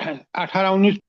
18-19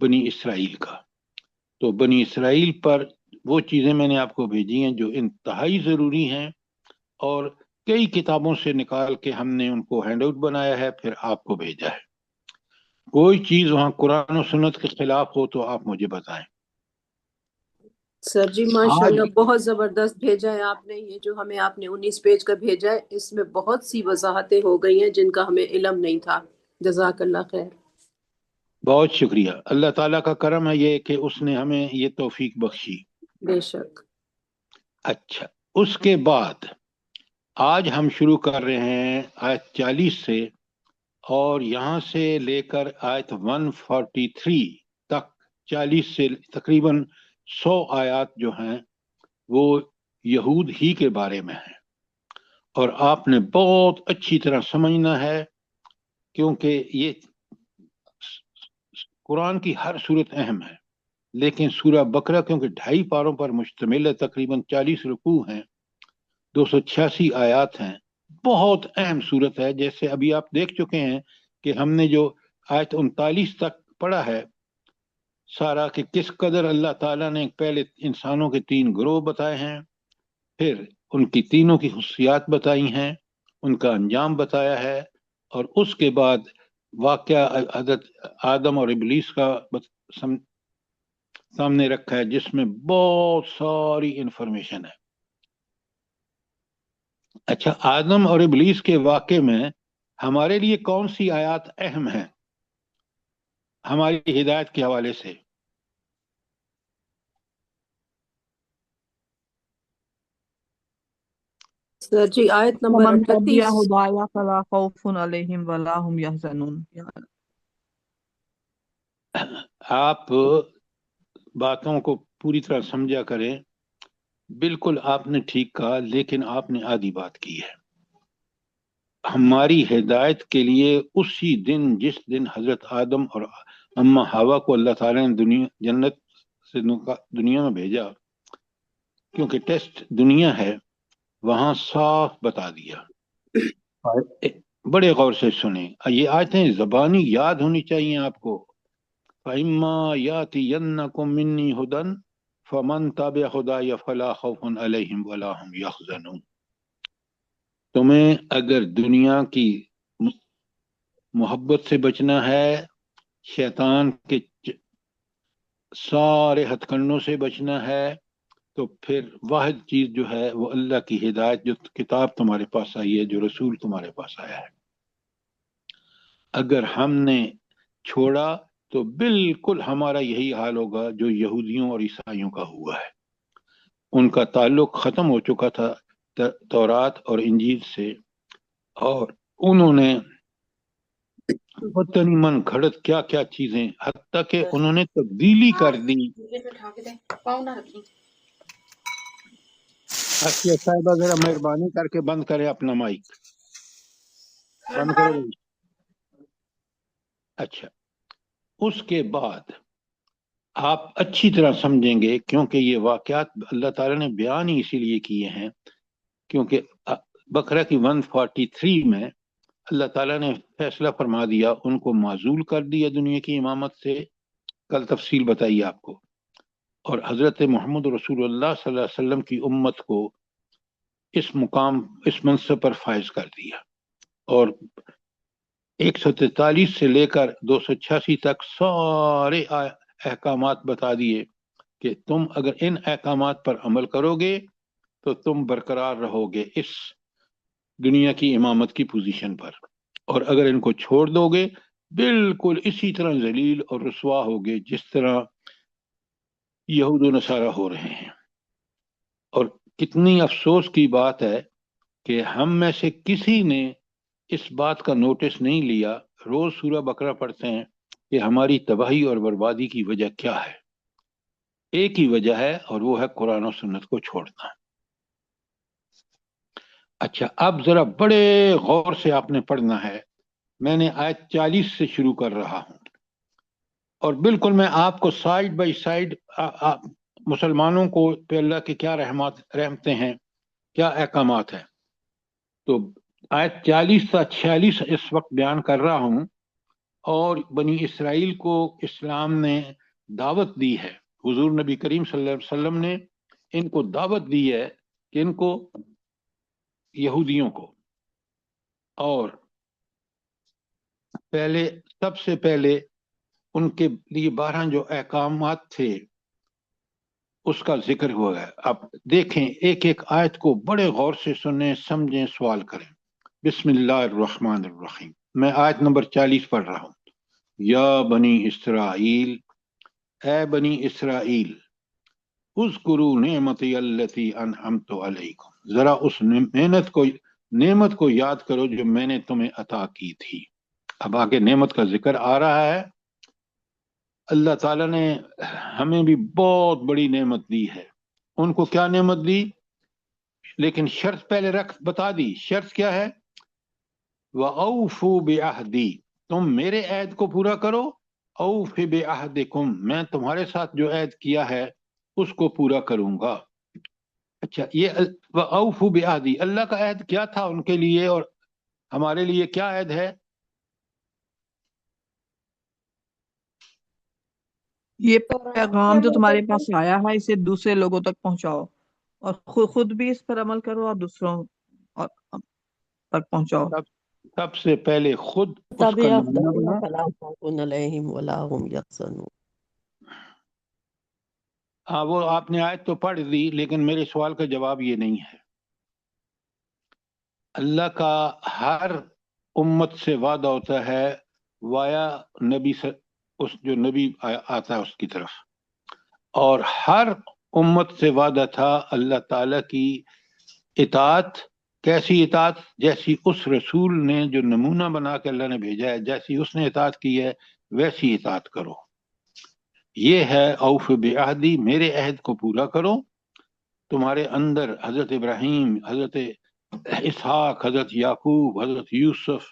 بنی اسرائیل کا. تو بنی اسرائیل پر وہ چیزیں میں نے آپ کو بھیجی ہیں جو انتہائی ضروری ہیں، اور کئی کتابوں سے نکال کے ہم نے ان کو ہینڈ آؤٹ بنایا ہے، پھر آپ کو بھیجا ہے. کوئی چیز وہاں قرآن و سنت کے خلاف ہو تو آپ مجھے بتائیں. سر جی آج ماشاءاللہ بہت زبردست بھیجا ہے آپ نے. یہ جو ہمیں آپ نے 19 پیج کا بھیجا ہے، اس میں بہت سی وضاحتیں ہو گئی ہیں جن کا ہمیں علم نہیں تھا. جزاک اللہ خیر. بہت شکریہ. اللہ تعالیٰ کا کرم ہے یہ کہ اس نے ہمیں یہ توفیق بخشی. بے شک. اچھا، اس کے بعد آج ہم شروع کر رہے ہیں آیت 40 سے، اور یہاں سے لے کر آیت 143 تک، 40 سے تقریباً 100 آیات جو ہیں وہ یہود ہی کے بارے میں ہیں، اور آپ نے بہت اچھی طرح سمجھنا ہے، کیونکہ یہ قرآن کی ہر صورت اہم ہے، لیکن سورہ بقرہ کیونکہ 2.5 پاروں پر مشتمل ہے، تقریباً 40 رکوع ہیں، 286 آیات ہیں، بہت اہم صورت ہے. جیسے ابھی آپ دیکھ چکے ہیں کہ ہم نے جو آیت 39 تک پڑھا ہے سارا، کہ کس قدر اللہ تعالیٰ نے پہلے انسانوں کے 3 گروہ بتائے ہیں، پھر ان کی تینوں کی خصوصیات بتائی ہیں، ان کا انجام بتایا ہے، اور اس کے بعد واقعہ حضرت آدم اور ابلیس کا سامنے رکھا ہے، جس میں بہت ساری انفارمیشن ہے. اچھا، آدم اور ابلیس کے واقعے میں ہمارے لیے کون سی آیات اہم ہیں ہماری ہدایت کے حوالے سے؟ سر جی آیت نمبر ومن 38. تبع هدايا فلا خوف عليهم ولا هم يحزنون. آپ باتوں کو پوری طرح سمجھا کریں. بالکل آپ نے ٹھیک کہا، لیکن آپ نے آدھی بات کی ہے. ہماری ہدایت کے لیے اسی دن جس دن حضرت آدم اور اما حوا کو اللہ تعالیٰ نے جنت سے دنیا میں بھیجا، کیونکہ ٹیسٹ دنیا ہے، وہاں صاف بتا دیا. بڑے غور سے سنیں، یہ آیتیں زبانی یاد ہونی چاہیے آپ کو. فَإِمَّا يَأْتِيَنَّكُم مِّنِّي هُدًى فَمَن تَبِعَ هُدَايَ فَلَا خَوْفٌ عَلَيْهِمْ وَلَا هُمْ يَحْزَنُونَ. تمہیں اگر دنیا کی محبت سے بچنا ہے، شیطان کے سارے ہتھ کنڈوں سے بچنا ہے، تو پھر واحد چیز جو ہے وہ اللہ کی ہدایت، جو کتاب تمہارے پاس آئی ہے، جو رسول تمہارے پاس آیا ہے. اگر ہم نے چھوڑا تو بالکل ہمارا یہی حال ہوگا جو یہودیوں اور عیسائیوں کا ہوا ہے. ان کا تعلق ختم ہو چکا تھا تورات اور انجیل سے، اور انہوں نے وطن من گھڑت کیا کیا چیزیں، حتیٰ کہ انہوں نے تبدیلی کر دی. آسیہ صاحبہ ذرا مہربانی کر کے بند کرے اپنا مائک، بند کرو بھائی. اچھا، اس کے بعد آپ اچھی طرح سمجھیں گے، کیونکہ یہ واقعات اللہ تعالیٰ نے بیان ہی اسی لیے کیے ہیں، کیونکہ بقرہ کی 143 میں اللہ تعالیٰ نے فیصلہ فرما دیا، ان کو معزول کر دیا دنیا کی امامت سے. کل تفصیل بتائی آپ کو. اور حضرت محمد رسول اللہ صلی اللہ علیہ وسلم کی امت کو اس مقام، اس منصب پر فائز کر دیا، اور 143 سے لے کر 286 تک سارے احکامات بتا دیے کہ تم اگر ان احکامات پر عمل کرو گے تو تم برقرار رہو گے اس دنیا کی امامت کی پوزیشن پر، اور اگر ان کو چھوڑ دو گے بالکل اسی طرح ذلیل اور رسوا ہوگے جس طرح یہود و نصارہ ہو رہے ہیں. اور کتنی افسوس کی بات ہے کہ ہم میں سے کسی نے اس بات کا نوٹس نہیں لیا. روز سورہ بقرہ پڑھتے ہیں کہ ہماری تباہی اور بربادی کی وجہ کیا ہے. ایک ہی وجہ ہے، اور وہ ہے قرآن و سنت کو چھوڑنا. اچھا، اب ذرا بڑے غور سے آپ نے پڑھنا ہے. میں نے آیت 40 سے شروع کر رہا ہوں، اور بالکل میں آپ کو سائیڈ بائی سائیڈ مسلمانوں کو پہ اللہ کے کیا رحمتیں ہیں، کیا احکامات ہیں. تو آیت 40 تا 46 اس وقت بیان کر رہا ہوں، اور بنی اسرائیل کو اسلام نے دعوت دی ہے، حضور نبی کریم صلی اللہ علیہ وسلم نے ان کو دعوت دی ہے کہ ان کو یہودیوں کو، اور پہلے سب سے پہلے ان کے لیے 12 جو احکامات تھے اس کا ذکر ہوا ہے۔ اب دیکھیں ایک ایک آیت کو بڑے غور سے سنیں، سمجھیں، سوال کریں۔ بسم اللہ الرحمن الرحیم، میں آیت نمبر 40 پڑھ رہا ہوں۔ یا بنی اسرائیل، اے بنی اسرائیل، اذکروا نعمتی التی انعمت علیکم، ذرا اس نعمت کو یاد کرو جو میں نے تمہیں عطا کی تھی۔ اب آگے نعمت کا ذکر آ رہا ہے۔ اللہ تعالیٰ نے ہمیں بھی بہت بڑی نعمت دی ہے۔ ان کو کیا نعمت دی؟ لیکن شرط پہلے بتا دی۔ شرط کیا ہے؟ وَأَوْفُوا بِعَهْدِي، تم میرے عہد کو پورا کرو۔ اوف بعہدکم، میں تمہارے ساتھ جو عہد کیا ہے اس کو پورا کروں گا۔ اچھا، یہ وَأَوْفُوا بِعَهْدِي، اللہ کا عہد کیا تھا ان کے لیے اور ہمارے لیے کیا عہد ہے؟ یہ پیغام جو تمہارے پاس آیا ہے اسے دوسرے لوگوں تک پہنچاؤ، اور خود بھی اس پر عمل کرو اور دوسروں تک پہنچاؤ۔ سب سے پہلے خود اس کا نمونہ بنا۔ فلا خوف علیہم ولا هم یحزنون۔ ہاں، وہ آپ نے آیت تو پڑھ دی، لیکن میرے سوال کا جواب یہ نہیں ہے۔ اللہ کا ہر امت سے وعدہ ہوتا ہے وایا نبی سے، اس جو نبی آتا ہے اس کی طرف، اور ہر امت سے وعدہ تھا اللہ تعالیٰ کی اطاعت۔ کیسی اطاعت؟ جیسی اس رسول نے جو نمونہ بنا کے اللہ نے بھیجا ہے، جیسی اس نے اطاعت کی ہے ویسی اطاعت کرو۔ یہ ہے اوف بعہدی، میرے عہد کو پورا کرو۔ تمہارے اندر حضرت ابراہیم، حضرت اسحاق، حضرت یعقوب، حضرت یوسف،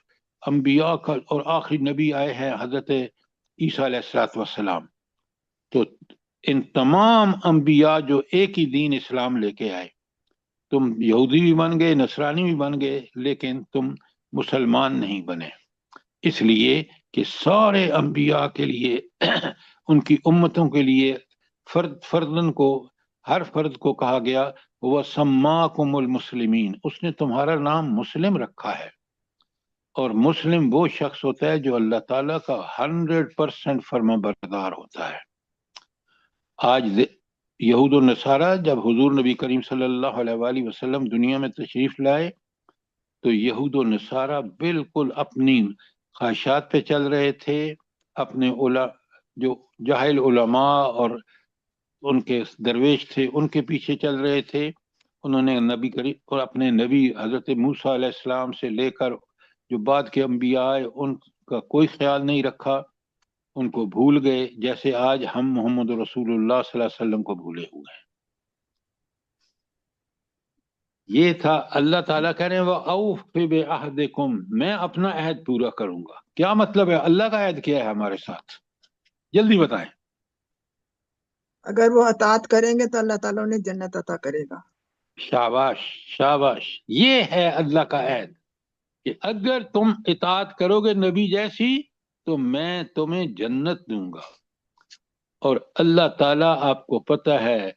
انبیاء کا، اور آخری نبی آئے ہیں حضرت عیسیٰ علیہ السلام۔ تو ان تمام انبیاء جو ایک ہی دین اسلام لے کے آئے، تم یہودی بھی بن گئے، نصرانی بھی بن گئے، لیکن تم مسلمان نہیں بنے، اس لیے کہ سارے انبیاء کے لیے ان کی امتوں کے لیے فردن کو، ہر فرد کو کہا گیا وَسَمَّاكُمُ الْمُسْلِمِينَ، اس نے تمہارا نام مسلم رکھا ہے۔ اور مسلم وہ شخص ہوتا ہے جو اللہ تعالیٰ کا 100% فرما بردار ہوتا ہے۔ آج یہود و نصارہ جب حضور نبی کریم صلی اللہ علیہ وآلہ وسلم دنیا میں تشریف لائے تو یہود و نصارہ بالکل اپنی خواہشات پہ چل رہے تھے، اپنے جو جاہل علماء اور ان کے درویش تھے ان کے پیچھے چل رہے تھے۔ انہوں نے نبی کریم اور اپنے نبی حضرت موسیٰ علیہ السلام سے لے کر جو بعد کے انبیاء آئے ان کا کوئی خیال نہیں رکھا، ان کو بھول گئے، جیسے آج ہم محمد رسول اللہ صلی اللہ علیہ وسلم کو بھولے ہوئے ہیں۔ یہ تھا اللہ تعالیٰ کہہ رہے ہیں وَأَوْفِ بِعَهْدِكُمْ، میں اپنا عہد پورا کروں گا۔ کیا مطلب ہے؟ اللہ کا عہد کیا ہے ہمارے ساتھ؟ جلدی بتائیں۔ اگر وہ اطاعت کریں گے تو اللہ تعالیٰ انہیں جنت عطا کرے گا۔ شاباش شاباش، یہ ہے اللہ کا عہد کہ اگر تم اطاعت کرو گے نبی جیسی تو میں تمہیں جنت دوں گا۔ اور اللہ تعالیٰ آپ کو پتہ ہے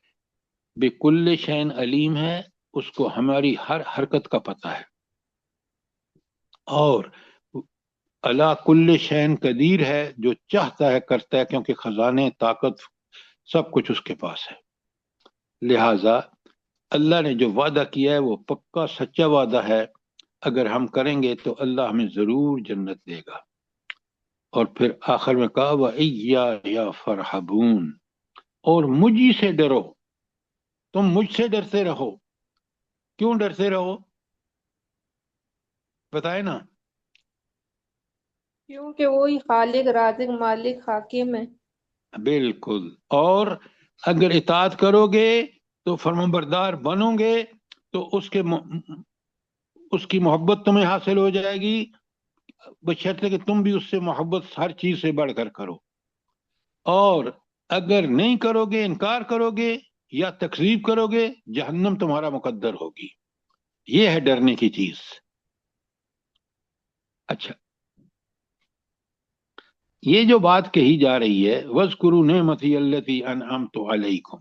بِكُلِّ شَيْءٍ علیم ہے، اس کو ہماری ہر حرکت کا پتہ ہے، اور اللہ کل شین قدیر ہے، جو چاہتا ہے کرتا ہے، کیونکہ خزانے طاقت سب کچھ اس کے پاس ہے۔ لہٰذا اللہ نے جو وعدہ کیا ہے وہ پکا سچا وعدہ ہے، اگر ہم کریں گے تو اللہ ہمیں ضرور جنت دے گا۔ اور پھر آخر میں کہا وَإِيَّايَ فَارْحَبُونَ، اور مجھی سے ڈرو، تم مجھ سے ڈرتے رہو۔ کیوں ڈرتے رہو؟ بتائے نا۔ کیونکہ وہی خالق، رازق، مالک، حاکم ہے۔ بالکل، اور اگر اطاعت کرو گے تو فرمانبردار بنو گے تو اس کی محبت تمہیں حاصل ہو جائے گی، بشرطے کہ تم بھی اس سے محبت ہر چیز سے بڑھ کر کرو۔ اور اگر نہیں کرو گے، انکار کرو گے یا تکذیب کرو گے، جہنم تمہارا مقدر ہوگی۔ یہ ہے ڈرنے کی چیز۔ اچھا، یہ جو بات کہی جا رہی ہے وَاذْكُرُوا نِعْمَتِيَ الَّتِي أَنْعَمْتُ عَلَيْكُمْ،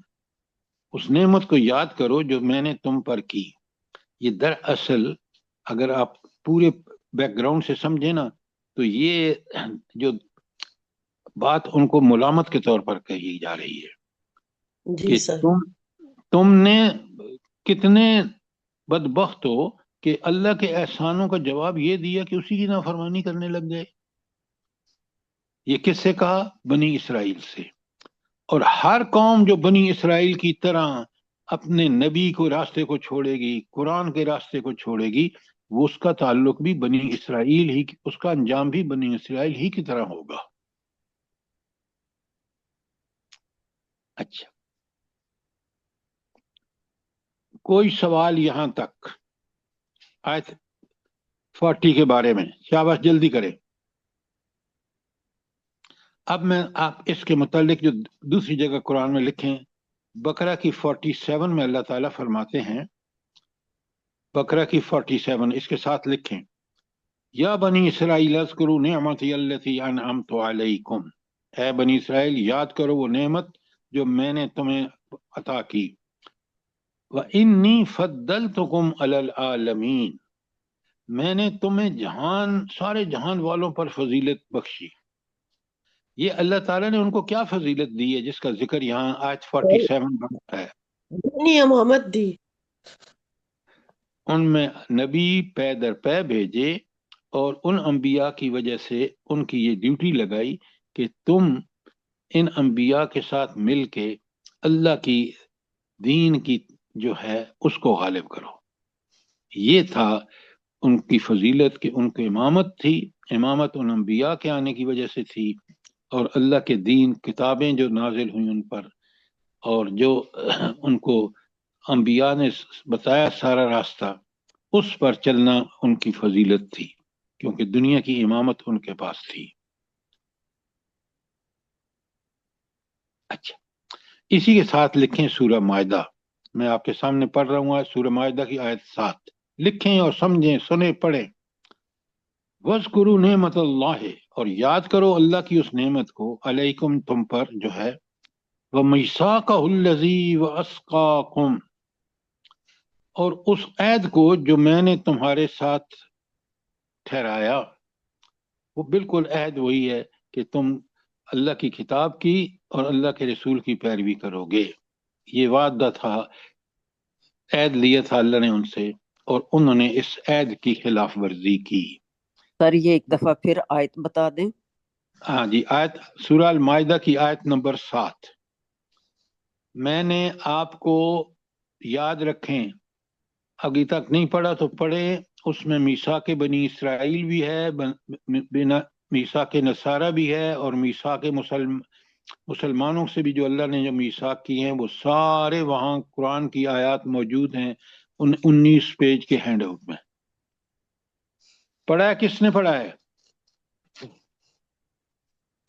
اس نعمت کو یاد کرو جو میں نے تم پر کی. یہ دراصل اگر آپ پورے بیک گراؤنڈ سے سمجھیں نا تو یہ جو بات ان کو ملامت کے طور پر کہی جا رہی ہے جی کہ سر. تم نے کتنے بدبخت ہو کہ اللہ کے احسانوں کا جواب یہ دیا کہ اسی کی نافرمانی کرنے لگ گئے. یہ کس سے کہا؟ بنی اسرائیل سے. اور ہر قوم جو بنی اسرائیل کی طرح اپنے نبی کو راستے کو چھوڑے گی، قرآن کے راستے کو چھوڑے گی، وہ اس کا تعلق بھی بنی اسرائیل ہی، اس کا انجام بھی بنی اسرائیل ہی کی طرح ہوگا. اچھا، کوئی سوال یہاں تک آیت 40 کے بارے میں؟ شاباش جلدی کریں. اب میں آپ اس کے متعلق جو دوسری جگہ قرآن میں لکھیں، بقرہ کی 47 میں اللہ تعالیٰ فرماتے ہیں، بقرہ کی 47 اس کے ساتھ لکھیں، یا بنی اسرائیل اذکروا نعمتی التی انعمت علیکم، اے بنی اسرائیل یاد کرو وہ نعمت جو میں نے تمہیں عطا کی. وَإِنِّي فَضَّلْتُكُمْ عَلَى الْعَالَمِينَ، میں نے تمہیں سارے جہان والوں پر فضیلت بخشی. یہ اللہ تعالیٰ نے ان کو کیا فضیلت دی ہے جس کا ذکر یہاں آیت 47 بنتا ہے؟ دینی امامت دی. ان میں نبی پے در پے بھیجے، اور ان انبیاء کی وجہ سے ان کی یہ ڈیوٹی لگائی کہ تم ان انبیاء کے ساتھ مل کے اللہ کی دین کی جو ہے اس کو غالب کرو. یہ تھا ان کی فضیلت کہ ان کی امامت تھی. امامت ان انبیاء کے آنے کی وجہ سے تھی، اور اللہ کے دین کتابیں جو نازل ہوئی ان پر، اور جو ان کو انبیاء نے بتایا سارا راستہ، اس پر چلنا ان کی فضیلت تھی، کیونکہ دنیا کی امامت ان کے پاس تھی. اچھا، اسی کے ساتھ لکھیں سورہ مائدہ. میں آپ کے سامنے پڑھ رہا ہوں سورہ مائدہ کی آیت 7. لکھیں اور سمجھیں، سنیں، پڑھیں. وَاذْكُرُوا نعمت اللہ، اور یاد کرو اللہ کی اس نعمت کو، علیکم تم پر جو ہے، وَمِيثَاقَهُ الَّذِي وَأَسْقَاكُمْ، اور اس عہد کو جو میں نے تمہارے ساتھ ٹھہرایا. وہ بالکل عہد وہی ہے کہ تم اللہ کی کتاب کی اور اللہ کے رسول کی پیروی کرو گے. یہ وعدہ تھا، عہد لیا تھا اللہ نے ان سے، اور انہوں نے اس عہد کی خلاف ورزی کی. سر یہ ایک دفعہ پھر آیت بتا دیں. ہاں جی، آیت سورہ المائدہ کی آیت نمبر 7. میں نے آپ کو یاد رکھیں، ابھی تک نہیں پڑھا تو پڑھیں. اس میں میثاق بنی اسرائیل بھی ہے، میثاق نصارہ بھی ہے، اور میثاق مسلمانوں سے بھی جو اللہ نے جو میثاق کی ہیں وہ سارے وہاں قرآن کی آیات موجود ہیں ان 19 پیج کے ہینڈ آؤٹ میں. پڑھا ہے؟ کس نے پڑھا ہے؟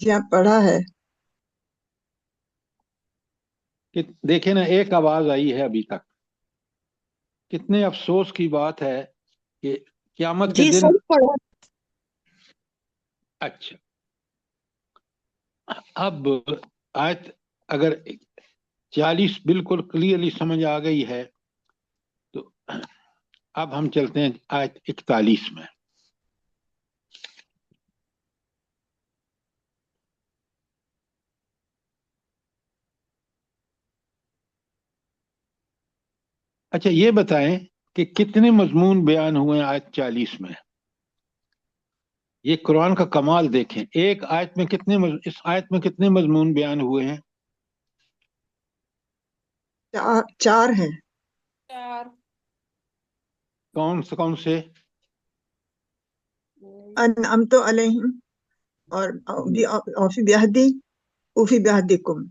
جی آپ پڑھا ہے. دیکھیں نا، ایک آواز آئی ہے ابھی تک. کتنے افسوس کی بات ہے کہ قیامت کے جی دن. سر پڑھا. اچھا، اب آیت اگر 40 بالکل کلیئرلی سمجھ آ گئی ہے تو اب ہم چلتے ہیں آیت 41 میں. اچھا، یہ بتائیں کہ کتنے مضمون بیان ہوئے ہیں آیت 40 میں؟ یہ قرآن کا کمال دیکھیں. ایک آیت میں اس آیت میں کتنے مضمون بیان ہوئے ہیں؟ چار ہیں. 4 کون سے؟ انعمت علیہم، اور اوفی بیہدی، اوفی بیہدکم،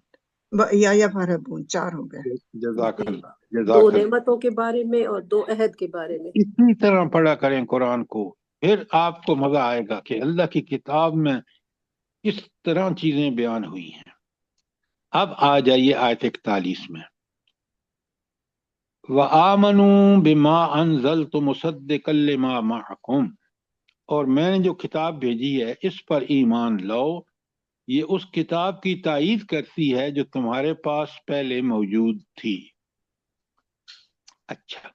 یا فاربون. 4 ہو گئے. جزاک اللہ، 2 جزاک اللہ. نعمتوں کے بارے میں اور 2 عہد کے بارے میں. اسی طرح پڑھا کریں قرآن کو، پھر آپ کو مزہ آئے گا کہ اللہ کی کتاب میں کس طرح چیزیں بیان ہوئی ہیں. اب آ جائیے آیت 41 میں. وَآمَنُوا بِمَا أَنزَلْتُ مُصَدِّقًا لِمَا مَعَكُمْ، اور میں نے جو کتاب بھیجی ہے اس پر ایمان لاؤ یہ اس کتاب کی تائید کرتی ہے جو تمہارے پاس پہلے موجود تھی. اچھا،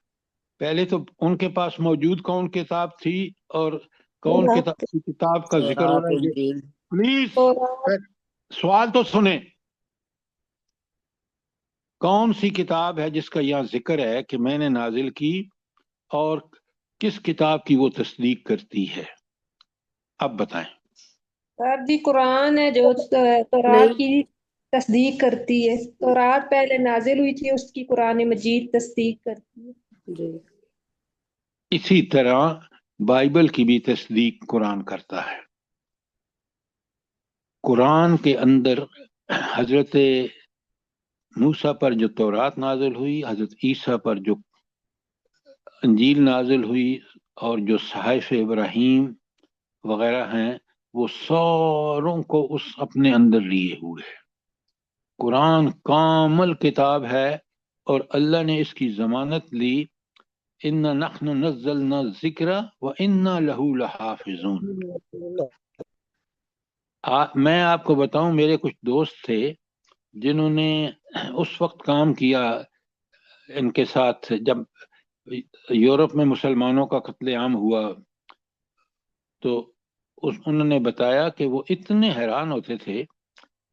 پہلے تو ان کے پاس موجود کون کتاب تھی اور کون کتاب کا ذکر ہو تورات رہا ہے؟ انجیل پلیز تورات سوال تو سنیں. کون سی کتاب ہے جس کا یہاں ذکر ہے کہ میں نے نازل کی، اور کس کتاب کی وہ تصدیق کرتی ہے؟ اب بتائیں. سر جی قرآن ہے جو تورات کی تصدیق کرتی ہے. تورات پہلے نازل ہوئی تھی، اس کی قرآن مجید تصدیق کرتی ہے. جی اسی طرح بائبل کی بھی تصدیق قرآن کرتا ہے. قرآن کے اندر حضرت موسیٰ پر جو تورات نازل ہوئی، حضرت عیسیٰ پر جو انجیل نازل ہوئی، اور جو صحائف ابراہیم وغیرہ ہیں، وہ ساروں کو اس اپنے اندر لیے ہوئے ہے. قرآن کامل کتاب ہے، اور اللہ نے اس کی ضمانت لی، اِنَّا نَحْنُ نَزَّلْنَا الذِّكْرَ وَإِنَّا لَهُ لَحَافِظُونَ. میں آپ کو بتاؤں، میرے کچھ دوست تھے جنہوں نے اس وقت کام کیا ان کے ساتھ جب یورپ میں مسلمانوں کا قتل عام ہوا، تو انہوں نے بتایا کہ وہ اتنے حیران ہوتے تھے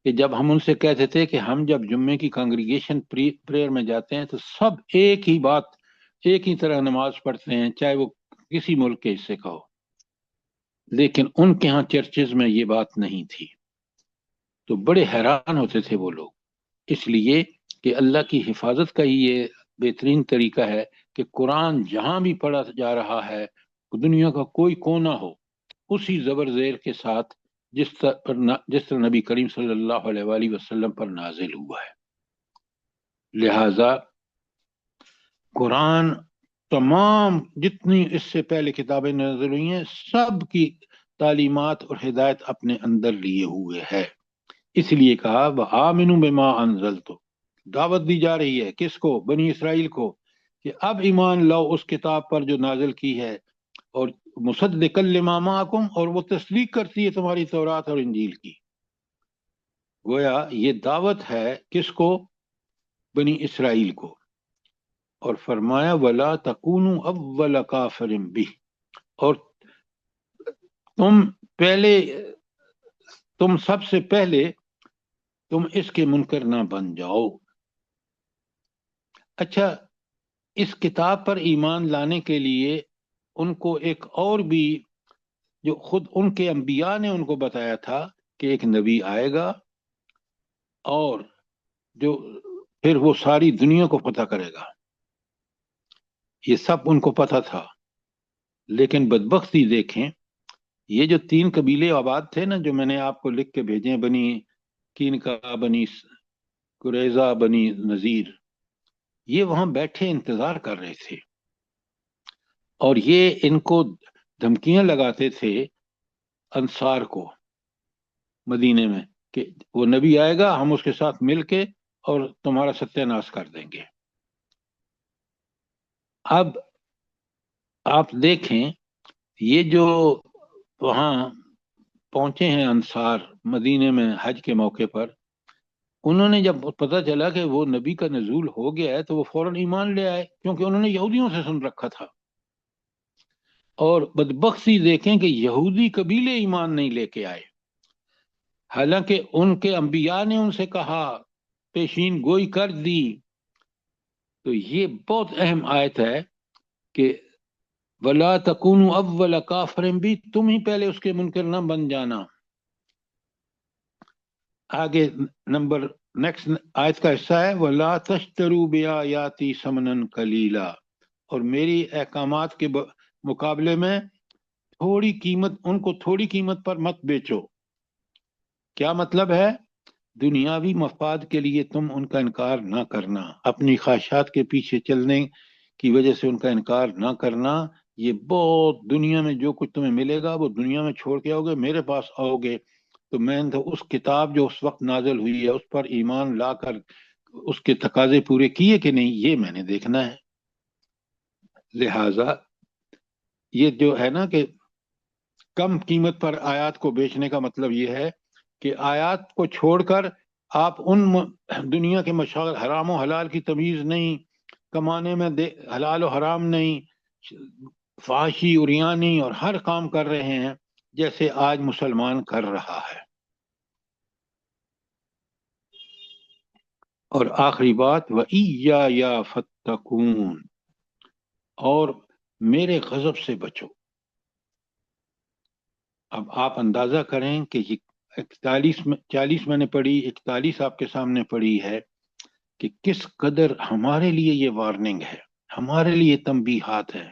کہ جب ہم ان سے کہتے تھے کہ ہم جب جمعے کی کانگریگیشن پریئر میں جاتے ہیں تو سب ایک ہی بات، ایک ہی طرح نماز پڑھتے ہیں، چاہے وہ کسی ملک کے حصے کا ہو. لیکن ان کے ہاں چرچز میں یہ بات نہیں تھی، تو بڑے حیران ہوتے تھے وہ لوگ. اس لیے کہ اللہ کی حفاظت کا ہی یہ بہترین طریقہ ہے کہ قرآن جہاں بھی پڑھا جا رہا ہے، دنیا کا کوئی کونا ہو، اسی زبر زیر کے ساتھ جس طرح نبی کریم صلی اللہ علیہ وآلہ وسلم پر نازل ہوا ہے. لہذا قرآن تمام جتنی اس سے پہلے کتابیں نازل ہوئی ہیں، سب کی تعلیمات اور ہدایت اپنے اندر لیے ہوئے ہے. اس لیے کہا وَآمِنُوا بِمَا أَنزَلْتُ. دعوت دی جا رہی ہے کس کو؟ بنی اسرائیل کو، کہ اب ایمان لاؤ اس کتاب پر جو نازل کی ہے، اور مصدقا لما معکم، اور وہ تصدیق کرتی ہے تمہاری تورات اور انجیل کی. گویا یہ دعوت ہے کس کو؟ بنی اسرائیل کو. اور فرمایا وَلَا تَكُونُوا أَوَّلَ كَافِرٍ بِهِ، اور تم سب سے پہلے تم اس کے منکر نہ بن جاؤ. اچھا، اس کتاب پر ایمان لانے کے لیے ان کو ایک اور بھی، جو خود ان کے انبیاء نے ان کو بتایا تھا کہ ایک نبی آئے گا اور جو پھر وہ ساری دنیا کو فتح کرے گا. یہ سب ان کو پتہ تھا، لیکن بدبختی دیکھیں، یہ جو 3 قبیلے آباد تھے نا، جو میں نے آپ کو لکھ کے بھیجے ہیں، بنی کینکا، بنی قریظہ، بنی نذیر، یہ وہاں بیٹھے انتظار کر رہے تھے، اور یہ ان کو دھمکیاں لگاتے تھے انصار کو مدینے میں کہ وہ نبی آئے گا، ہم اس کے ساتھ مل کے اور تمہارا ستیہ ناش کر دیں گے. اب آپ دیکھیں، یہ جو وہاں پہنچے ہیں انصار مدینے میں حج کے موقع پر، انہوں نے جب پتہ چلا کہ وہ نبی کا نزول ہو گیا ہے تو وہ فوراً ایمان لے آئے، کیونکہ انہوں نے یہودیوں سے سن رکھا تھا. اور بدبختی دیکھیں کہ یہودی قبیلے ایمان نہیں لے کے آئے، حالانکہ ان کے انبیاء نے ان سے کہا، پیشین گوئی کر دی. تو یہ بہت اہم آیت ہے کہ وَلَا تَكُونُوا أَوَّلَ كَافِرٍ بِهِ، تم ہی پہلے اس کے منکر نہ بن جانا. آگے نیکسٹ آیت کا حصہ ہے وَلَا تَشْتَرُوا بِآيَاتِي ثَمَنًا قَلِيلًا، اور میری احکامات کے مقابلے میں تھوڑی قیمت، ان کو تھوڑی قیمت پر مت بیچو. کیا مطلب ہے؟ دنیاوی مفاد کے لیے تم ان کا انکار نہ کرنا، اپنی خواہشات کے پیچھے چلنے کی وجہ سے ان کا انکار نہ کرنا. یہ بہت دنیا میں جو کچھ تمہیں ملے گا وہ دنیا میں چھوڑ کے آؤ گے، میرے پاس آؤ گے تو میں تو اس کتاب جو اس وقت نازل ہوئی ہے اس پر ایمان لا کر اس کے تقاضے پورے کیے کہ نہیں، یہ میں نے دیکھنا ہے. لہذا یہ جو ہے نا کہ کم قیمت پر آیات کو بیچنے کا مطلب یہ ہے کہ آیات کو چھوڑ کر آپ ان دنیا کے مشاغل حرام و حلال کی تمیز نہیں، کمانے میں حلال و حرام نہیں، فحاشی اریانی اور ہر کام کر رہے ہیں جیسے آج مسلمان کر رہا ہے۔ اور آخری بات وَإِيَّايَ فَاتَّقُونَ، اور میرے غضب سے بچو۔ اب آپ اندازہ کریں کہ یہ 40 میں نے پڑھی، 41 آپ کے سامنے پڑھی ہے کہ کس قدر ہمارے لیے یہ وارننگ ہے، ہمارے لیے تنبیہات ہے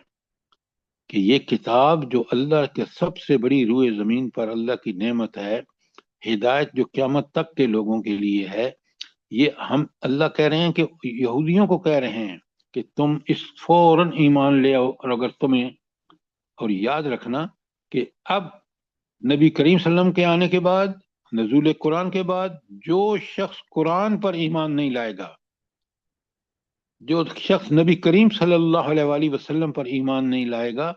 کہ یہ کتاب جو اللہ کے سب سے بڑی روئے زمین پر اللہ کی نعمت ہے، ہدایت جو قیامت تک کے لوگوں کے لیے ہے، یہ ہم اللہ کہہ رہے ہیں کہ یہودیوں کو کہہ رہے ہیں کہ تم اس فوراً ایمان لے آؤ، اور اگر تمہیں، اور یاد رکھنا کہ اب نبی کریم صلی اللہ علیہ وسلم کے آنے کے بعد، نزول قرآن کے بعد، جو شخص قرآن پر ایمان نہیں لائے گا، جو شخص نبی کریم صلی اللہ علیہ وآلہ وسلم پر ایمان نہیں لائے گا،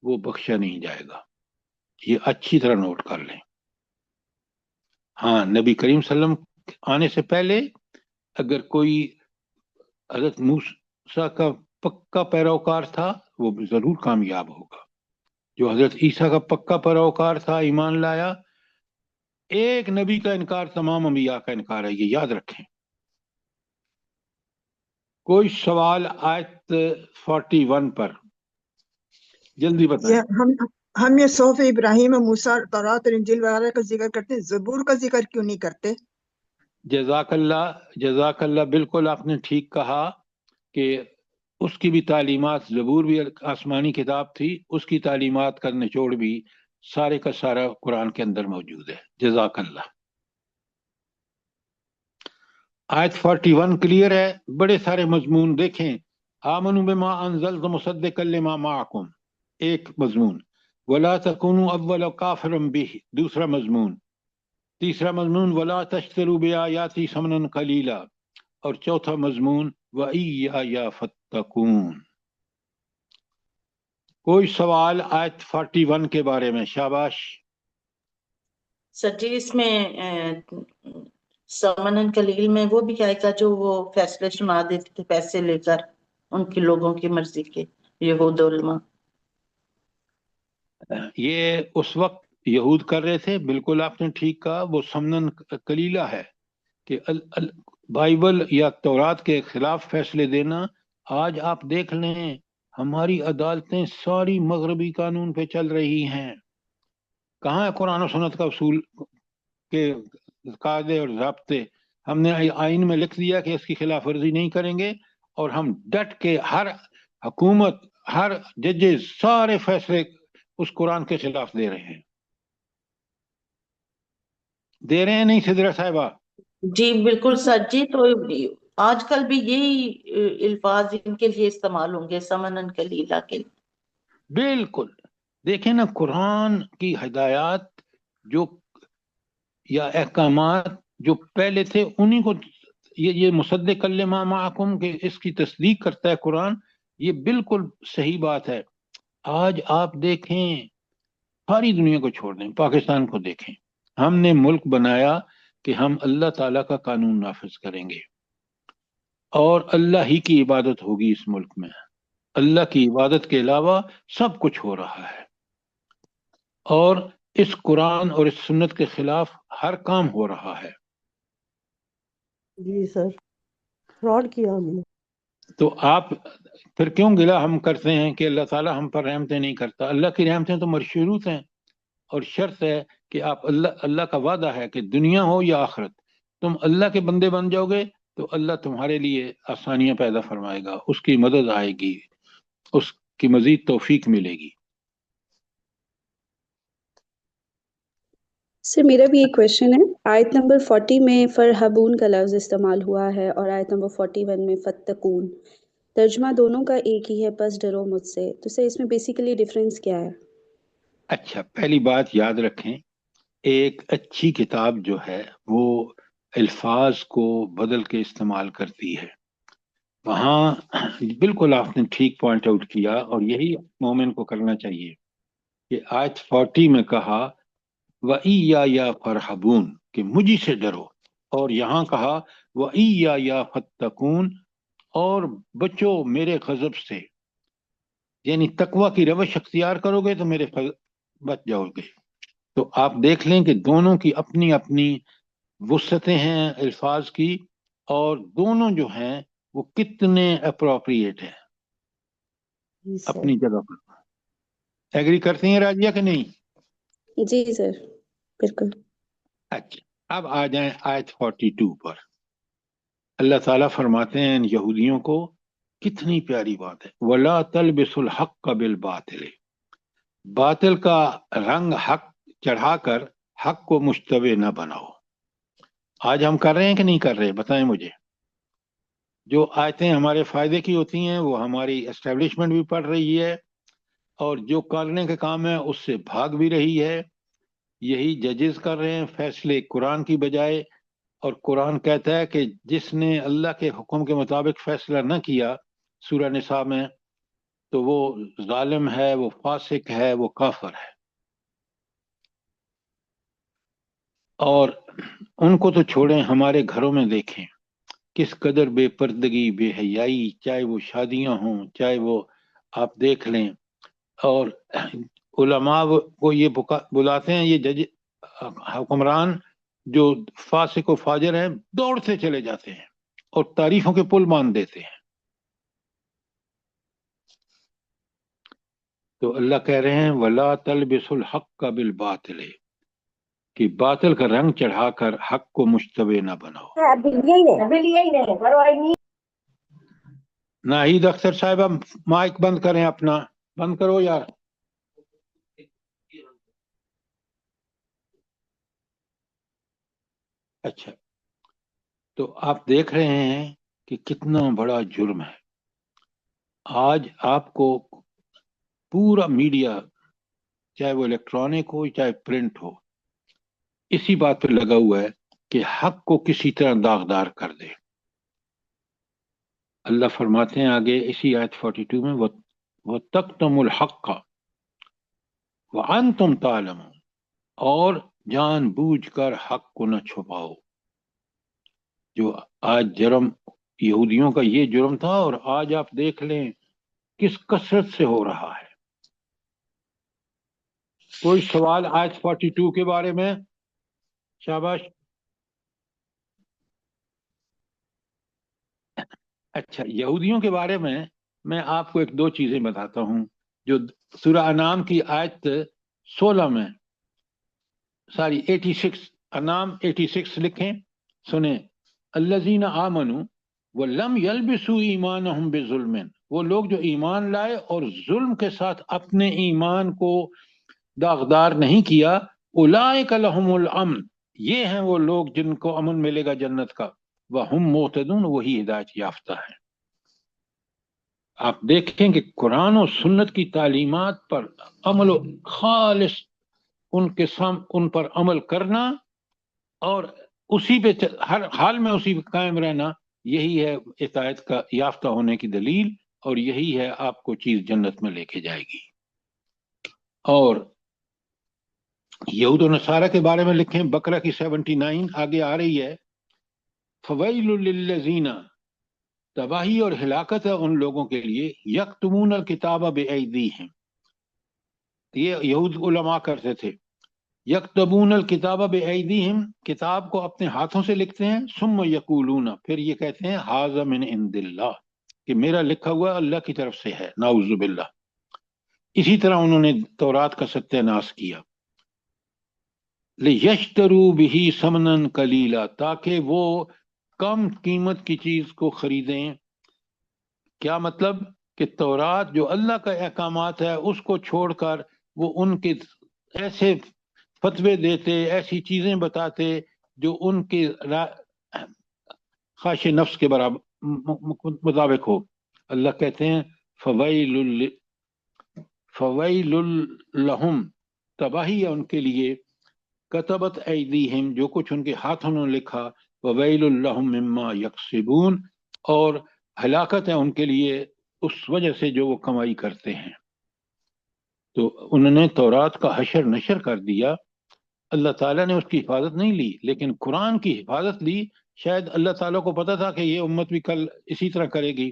وہ بخشا نہیں جائے گا۔ یہ اچھی طرح نوٹ کر لیں۔ ہاں، نبی کریم صلی اللہ علیہ وسلم آنے سے پہلے اگر کوئی حضرت موسیٰ کا پکا پیروکار تھا، وہ ضرور کامیاب ہوگا۔ جو حضرت عیسیٰ کا پکا پیروکار تھا، ایمان لایا، ایک نبی کا انکار تمام انبیاء کا انکار ہے، یہ یاد رکھیں۔ کوئی سوال آیت 41 پر جلدی بتائیں۔ یہ ہم یہ صحف ابراہیم اور موسیٰ، تورات اور انجیل وغیرہ کا ذکر کرتے ہیں، زبور کا ذکر کیوں نہیں کرتے؟ جزاک اللہ، بالکل آپ نے ٹھیک کہا کہ اس کی بھی تعلیمات، زبور بھی آسمانی کتاب تھی، اس کی تعلیمات کا نچوڑ بھی سارے کا سارا قرآن کے اندر موجود ہے۔ جزاک اللہ۔ آیت 41 کلیئر ہے، بڑے سارے مضمون دیکھیں۔ آمنوا بما انزلت مصدقا لما معکم، ایک مضمون، ولا تکونوا اول کافر بہ، دوسرا مضمون، تیسرا مضمون ولا تشتروا بآیاتی ثمنا قلیلا، اور چوتھا مضمون وَإِيَّايَ فَاتَّقُونَ۔ کوئی سوال آیت 41 کے بارے میں؟ شاباش۔ سر جی، اس میں سمن کلیل میں وہ بھی آئے گا جو وہ فیصلے سنا دیتے تھے پیسے لے کر، ان کی لوگوں کی مرضی کے، یہود علماء؟ یہ اس وقت یہود کر رہے تھے، بالکل آپ نے ٹھیک کہا، وہ سمنن کلیلہ ہے کہ بائبل یا تورات کے خلاف فیصلے دینا۔ آج آپ دیکھ لیں ہماری عدالتیں ساری مغربی قانون پہ چل رہی ہیں، کہاں ہے قرآن و سنت کا اصول کے قاعدے اور ضابطے؟ ہم نے آئین میں لکھ دیا کہ اس کی خلاف ورزی نہیں کریں گے، اور ہم ڈٹ کے ہر حکومت، ہر ججز، سارے فیصلے اس قرآن کے خلاف دے رہے ہیں۔ دے رہے ہیں نہیں سدرا صاحبہ؟ جی بالکل سر جی، تو آج کل بھی یہی الفاظ ان کے لیے استعمال ہوں گے، سمنن کلیلہ کے لیے۔ بالکل، دیکھیں نا، قرآن کی ہدایات جو یا احکامات جو پہلے تھے، انہی کو یہ مصدق لما معکم کہ اس کی تصدیق کرتا ہے قرآن، یہ بالکل صحیح بات ہے۔ آج آپ دیکھیں، ساری دنیا کو چھوڑ دیں، پاکستان کو دیکھیں، ہم نے ملک بنایا کہ ہم اللہ تعالیٰ کا قانون نافذ کریں گے، اور اللہ ہی کی عبادت ہوگی اس ملک میں۔ اللہ کی عبادت کے علاوہ سب کچھ ہو رہا ہے، اور اس قرآن اور اس سنت کے خلاف ہر کام ہو رہا ہے۔ جی سر، فراڈ کیا ہم نے۔ تو آپ پھر کیوں گلہ ہم کرتے ہیں کہ اللہ تعالیٰ ہم پر رحمتیں نہیں کرتا؟ اللہ کی رحمتیں تو مشروط ہیں، اور شرط ہے کہ آپ اللہ کا وعدہ ہے کہ دنیا ہو یا آخرت، تم اللہ کے بندے بن جاؤ گے تو اللہ تمہارے لیے آسانیاں پیدا فرمائے گا، اس کی مدد آئے گی، اس کی مزید توفیق ملے گی۔ سر میرا بھی ایک کویشچن ہے، آیت نمبر 40 میں فرحبون کا لفظ استعمال ہوا ہے، اور آیت نمبر 41 میں فتقون، ترجمہ دونوں کا ایک ہی ہے، پس ڈرو مجھ سے، تو سر اس میں بیسیکلی ڈیفرنس کیا ہے؟ اچھا، پہلی بات یاد رکھیں، ایک اچھی کتاب جو ہے وہ الفاظ کو بدل کے استعمال کرتی ہے۔ وہاں بالکل آپ نے ٹھیک پوائنٹ آؤٹ کیا، اور یہی مومن کو کرنا چاہیے کہ آیت 40 میں کہا وَإِيَّايَ فَارْحَبُونَ کہ مجھی سے ڈرو، اور یہاں کہا وَإِيَّايَ فَاتَّقُونَ اور بچو میرے غضب سے، یعنی تقوی کی روش اختیار کرو گے تو میرے بچ جاؤ گے۔ تو آپ دیکھ لیں کہ دونوں کی اپنی اپنی وسعتیں ہیں الفاظ کی، اور دونوں جو ہیں وہ کتنے اپروپریٹ ہیں جی سر اپنی جگہ پر۔ ایگری کرتے ہیں راجیہ کہ نہیں؟ جی سر بالکل۔ اچھا، اب آ جائیں آیت 42 پر۔ اللہ تعالیٰ فرماتے ہیں ان یہودیوں کو، کتنی پیاری بات ہے، وَلَا تَلْبِسُوا الْحَقَّ بِالْبَاطِلِ، باطل کا رنگ حق چڑھا کر حق کو مشتبہ نہ بناؤ۔ آج ہم کر رہے ہیں کہ نہیں کر رہے؟ بتائیں مجھے۔ جو آیتیں ہمارے فائدے کی ہوتی ہیں وہ ہماری اسٹیبلشمنٹ بھی پڑھ رہی ہے، اور جو کرنے کے کام ہے اس سے بھاگ بھی رہی ہے۔ یہی ججز کر رہے ہیں فیصلے قرآن کی بجائے، اور قرآن کہتا ہے کہ جس نے اللہ کے حکم کے مطابق فیصلہ نہ کیا سورہ نساء میں تو وہ ظالم ہے، وہ فاسق ہے، وہ کافر ہے۔ اور ان کو تو چھوڑیں، ہمارے گھروں میں دیکھیں کس قدر بے پردگی، بے حیائی، چاہے وہ شادیاں ہوں، چاہے وہ آپ دیکھ لیں۔ اور علماء کو یہ بلاتے ہیں، یہ جج حکمران جو فاسق و فاجر ہیں دوڑتے چلے جاتے ہیں اور تعریفوں کے پل باندھ دیتے ہیں۔ تو اللہ کہہ رہے ہیں وَلَا تَلْبِسُوا الْحَقَّ بِالْبَاطِلِ کہ باطل کا رنگ چڑھا کر حق کو مشتبہ نہ بناؤ۔ ناہید اختر صاحبہ مائک بند کریں، اپنا بند کرو یار۔ اچھا، تو آپ دیکھ رہے ہیں کہ کتنا بڑا جرم ہے۔ آج آپ کو پورا میڈیا، چاہے وہ الیکٹرانک ہو چاہے پرنٹ ہو، اسی بات پہ لگا ہوا ہے کہ حق کو کسی طرح داغدار کر دے۔ اللہ فرماتے ہیں آگے اسی آیت 42 میں وَتَكْتُمُوا الْحَقَّ وَأَنْتُمْ تَعْلَمُونَ اور جان بوجھ کر حق کو نہ چھپاؤ۔ جو آج جرم یہودیوں کا یہ جرم تھا، اور آج آپ دیکھ لیں کس کثرت سے ہو رہا ہے۔ کوئی سوال آیت 42 کے بارے میں؟ شاباش۔ اچھا، یہودیوں کے بارے میں آپ کو ایک دو چیزیں بتاتا ہوں جو سورہ انعام کی آیت 16 میں، 86 انعام 86 لکھیں، سنیں۔ الذین آمنوا ولم یلبسوا ایمانہم بظلم، وہ لوگ جو ایمان لائے اور ظلم کے ساتھ اپنے ایمان کو داغدار نہیں کیا، اولئک لہم الامن، یہ ہیں وہ لوگ جن کو امن ملے گا جنت کا، وہم مہتدون، وہی ہدایت یافتہ ہیں۔ آپ دیکھیں کہ قرآن و سنت کی تعلیمات پر عمل و خالص ان پر عمل کرنا، اور اسی پہ ہر حال میں اسی پہ قائم رہنا، یہی ہے ہدایت کا یافتہ ہونے کی دلیل، اور یہی ہے آپ کو چیز جنت میں لے کے جائے گی۔ اور یہود و نصارہ کے بارے میں لکھیں، بقرہ کی 79 آگے آ رہی ہے، فویل للذین، تباہی اور ہلاکت ہے ان لوگوں کے لیے، یکتمون الکتاب بایدیہم، یہ یہود علماء کرتے تھے، یکتبون الکتاب بایدیہم، کتاب کو اپنے ہاتھوں سے لکھتے ہیں، ثم یقولون، پھر یہ کہتے ہیں ھذا من عند اللہ، کہ میرا لکھا ہوا اللہ کی طرف سے ہے، نعوذ باللہ۔ اسی طرح انہوں نے تورات کا ستیہ ناش کیا، لیشتروا بہ ثمنا قلیلا، تاکہ وہ کم قیمت کی چیز کو خریدیں۔ کیا مطلب؟ کہ تورات جو اللہ کا احکامات ہے اس کو چھوڑ کر وہ ان کے ایسے فتوے دیتے، ایسی چیزیں بتاتے جو ان کے خواہش نفس کے مطابق ہو۔ اللہ کہتے ہیں فویل لہم، تباہی ہے ان کے لیے، کتبت ایدیہم، جو کچھ ان کے ہاتھوں نے لکھا، وویل لہم مما یکسبون، اور ہلاکت ہے ان کے لیے اس وجہ سے جو وہ کمائی کرتے ہیں۔ تو انہوں نے تورات کا حشر نشر کر دیا، اللہ تعالیٰ نے اس کی حفاظت نہیں لی، لیکن قرآن کی حفاظت لی۔ شاید اللہ تعالیٰ کو پتا تھا کہ یہ امت بھی کل اسی طرح کرے گی،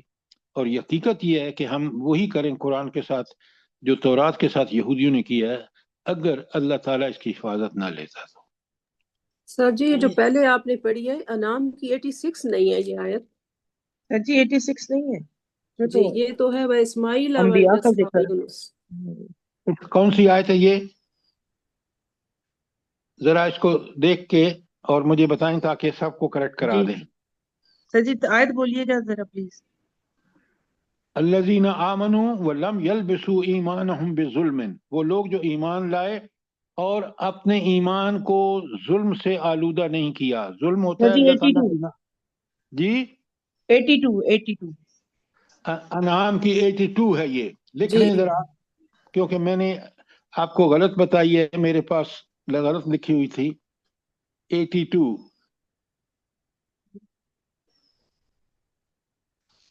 اور یہ حقیقت یہ ہے کہ ہم وہی کریں قرآن کے ساتھ جو تورات کے ساتھ یہودیوں نے کیا ہے، اگر اللہ تعالیٰ اس کی حفاظت نہ لیتا تو۔ سر جی یہ جو پہلے آپ نے پڑھی ہے انعام کی 86 نہیں ہے یہ آیت؟ سر جی 86 نہیں ہے، یہ جی تو یہ تو ہے وہ اسماعیل انبیاء کا و ذکر یونس۔ کون سی آیت ہے یہ؟ ذرا اس کو دیکھ کے اور مجھے بتائیں تاکہ سب کو کریکٹ کرا جی دیں۔ سر جی آیت بولیے گا ذرا پلیز۔ الذین آمنوا ولم یلبسوا ایمانہم بظلم، وہ لوگ جو ایمان لائے اور اپنے ایمان کو ظلم سے آلودہ نہیں کیا۔ ظلم ہوتا سر ہے جی اللہ تعالیٰ 82 کی جی 82 انعام کی 82 ہے، یہ لکھ جی لیں ذرا، کیونکہ میں نے آپ کو غلط بتائی ہے، میرے پاس غلط لکھی ہوئی تھی 82۔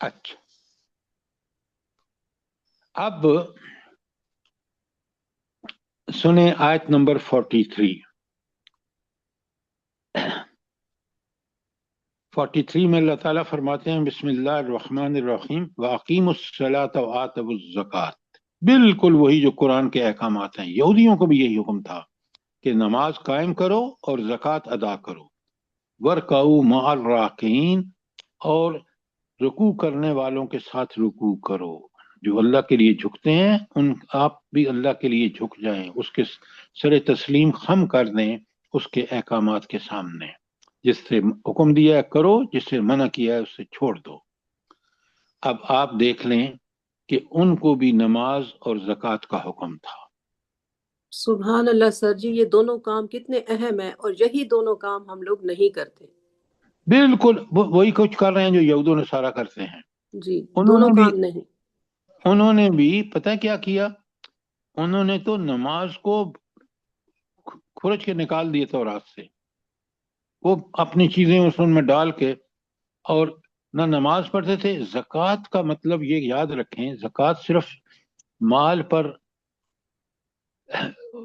اچھا اب سنیں آیت نمبر 43 میں اللہ تعالیٰ فرماتے ہیں بسم اللہ الرحمن الرحیم وَأَقِيمُوا الصَّلَاةَ وَآتَوُا الزَّكَاةَ، بالکل وہی جو قرآن کے احکامات ہیں۔ یہودیوں کو بھی یہی حکم تھا کہ نماز قائم کرو اور زکوٰۃ ادا کرو، وَارْكَعُوا مَعَ الرَّاكِعِينَ، اور رکوع کرنے والوں کے ساتھ رکوع کرو۔ جو اللہ کے لیے جھکتے ہیں آپ بھی اللہ کے لیے جھک جائیں، اس کے سر تسلیم خم کر دیں اس کے احکامات کے سامنے۔ جس سے حکم دیا ہے کرو، جس سے منع کیا ہے اس سے چھوڑ دو۔ اب آپ دیکھ لیں کہ ان کو بھی نماز اور زکوٰۃ کا حکم تھا۔ سبحان اللہ سر جی، یہ دونوں کام کتنے اہم ہیں، اور یہی دونوں کام ہم لوگ نہیں کرتے۔ بالکل وہی کچھ کر رہے ہیں جو یہود و نصارہ کرتے ہیں۔ جی انہوں دونوں نے بھی کام نہیں۔ پتہ کیا کیا؟ انہوں نے تو نماز کو کھرچ کے نکال دیے تورات سے، وہ اپنی چیزیں اس میں ڈال کے، اور نہ نماز پڑھتے تھے۔ زکوٰۃ کا مطلب یہ یاد رکھیں، زکوٰۃ صرف مال پر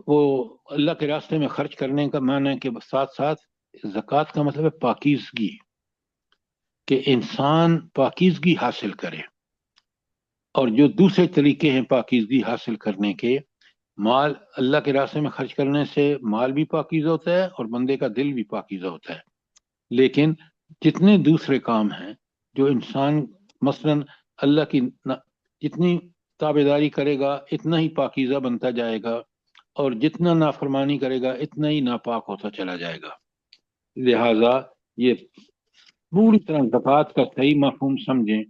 وہ اللہ کے راستے میں خرچ کرنے کا معنی کے ساتھ ساتھ زکوٰۃ کا مطلب ہے پاکیزگی، کہ انسان پاکیزگی حاصل کرے۔ اور جو دوسرے طریقے ہیں پاکیزگی حاصل کرنے کے، مال اللہ کے راستے میں خرچ کرنے سے مال بھی پاکیزہ ہوتا ہے اور بندے کا دل بھی پاکیزہ ہوتا ہے، لیکن جتنے دوسرے کام ہیں جو انسان مثلا اللہ کی جتنی تابعداری کرے گا اتنا ہی پاکیزہ بنتا جائے گا، اور جتنا نافرمانی کرے گا اتنا ہی ناپاک ہوتا چلا جائے گا۔ لہٰذا یہ پوری طرح زکوٰۃ کا صحیح مفہوم سمجھیں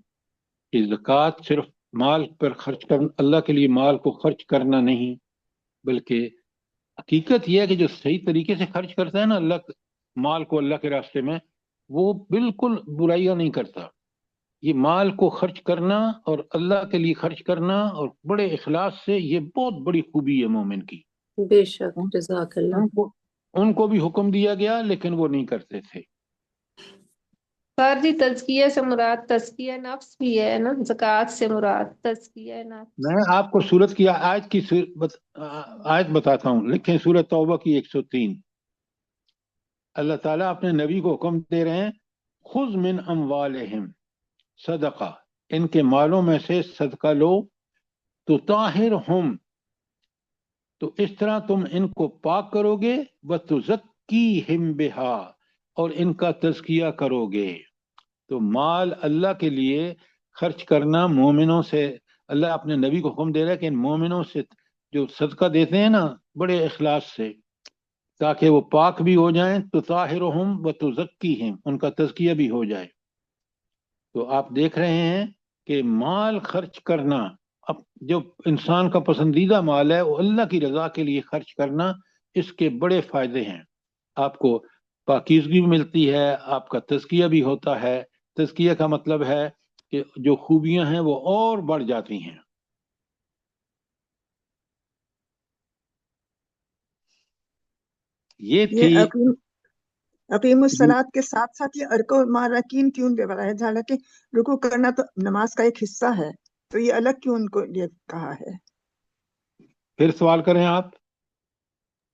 کہ زکوٰۃ صرف مال پر خرچ کرنا، اللہ کے لیے مال کو خرچ کرنا نہیں، بلکہ حقیقت یہ ہے کہ جو صحیح طریقے سے خرچ کرتا ہے نا اللہ مال کو اللہ کے راستے میں، وہ بالکل برائیاں نہیں کرتا۔ یہ مال کو خرچ کرنا اور اللہ کے لیے خرچ کرنا اور بڑے اخلاص سے، یہ بہت بڑی خوبی ہے مومن کی۔ بے شک، جزاک اللہ۔ ان کو بھی حکم دیا گیا لیکن وہ نہیں کرتے تھے۔ سر جی تزکیہ سے مراد تزکیہ نفس بھی ہے نا، زکوٰۃ سے مراد تزکیہ نفس۔ میں آپ کو سورت کی آیت بتاتا ہوں، لکھیں سورت توبہ کی 103۔ اللہ تعالیٰ اپنے نبی کو حکم دے رہے ہیں خذ من اموالہم صدقہ، ان کے مالوں میں سے صدقہ لو، تو طاہرہم، تو اس طرح تم ان کو پاک کرو گے، وتزکیہم بہا، اور ان کا تزکیہ کرو گے۔ تو مال اللہ کے لیے خرچ کرنا مومنوں سے، اللہ اپنے نبی کو حکم دے رہا ہے کہ ان مومنوں سے جو صدقہ دیتے ہیں نا بڑے اخلاص سے، تاکہ وہ پاک بھی ہو جائیں، تو طاہرہم وتزکیہم، ان کا تزکیہ بھی ہو جائے۔ تو آپ دیکھ رہے ہیں کہ مال خرچ کرنا، اب جو انسان کا پسندیدہ مال ہے وہ اللہ کی رضا کے لیے خرچ کرنا، اس کے بڑے فائدے ہیں۔ آپ کو پاکیزگی بھی ملتی ہے، آپ کا تزکیہ بھی ہوتا ہے۔ تزکیہ کا مطلب ہے کہ جو خوبیاں ہیں وہ اور بڑھ جاتی ہیں۔ یہ تھی اقیم الصلاۃ کے ساتھ ساتھ یہ ارکع مع الراکعین کیوں بتایا ہے؟ حالانکہ رکوع کرنا تو نماز کا ایک حصہ ہے، تو یہ الگ کیوں ان کو یہ کہا ہے؟ پھر سوال کریں آپ۔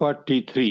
43।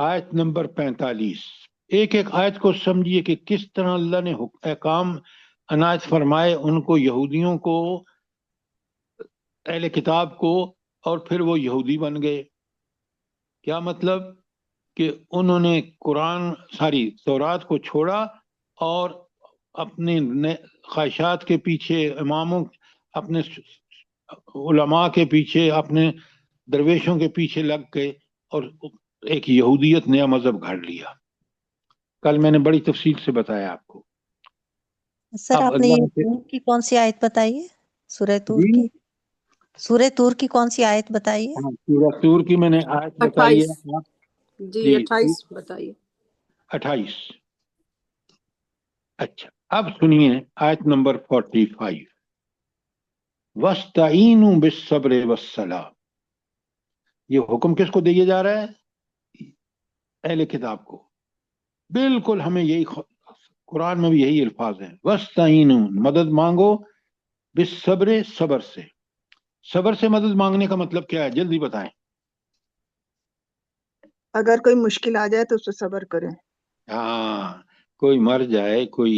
آیت نمبر 45. ایک ایک آیت کو سمجھیے کہ کس طرح اللہ نے احکام عنایت فرمائے ان کو، یہودیوں کو، اہل کتاب کو، اور پھر وہ یہودی بن گئے. کیا مطلب؟ کہ انہوں نے قرآن تورات کو چھوڑا اور اپنے خواہشات کے پیچھے، اماموں، اپنے علماء کے پیچھے، اپنے درویشوں کے پیچھے لگ گئے اور ایک یہودیت نیا مذہب گھڑ لیا. کل میں نے بڑی تفصیل سے بتایا آپ کو. سر اب آپ نے اللہ یہ تور کی کون سی آیت بتائی ہے؟ سورہ تور جی کی، سورہ تور کی کون سی آیت بتائی ہے؟ ہاں، سورہ طور کی میں نے آیت بتائی 28. ہے. جی جی 28 بتائیے. 28. اچھا، اب سنیے آیت نمبر 45. وَاسْتَعِینُوا بِالصَّبْرِ وَالصَّلَاةِ. یہ حکم کس کو دیا جا رہا ہے؟ اہل کتاب کو. بالکل ہمیں یہی قرآن میں بھی یہی الفاظ ہیں. وَاسْتَعِینُوا، مدد مانگو، بالصبر، صبر سے. صبر سے مدد مانگنے کا مطلب کیا ہے؟ جلدی بتائیں. اگر کوئی مشکل آ جائے تو اس سے صبر کریں. ہاں، کوئی مر جائے، کوئی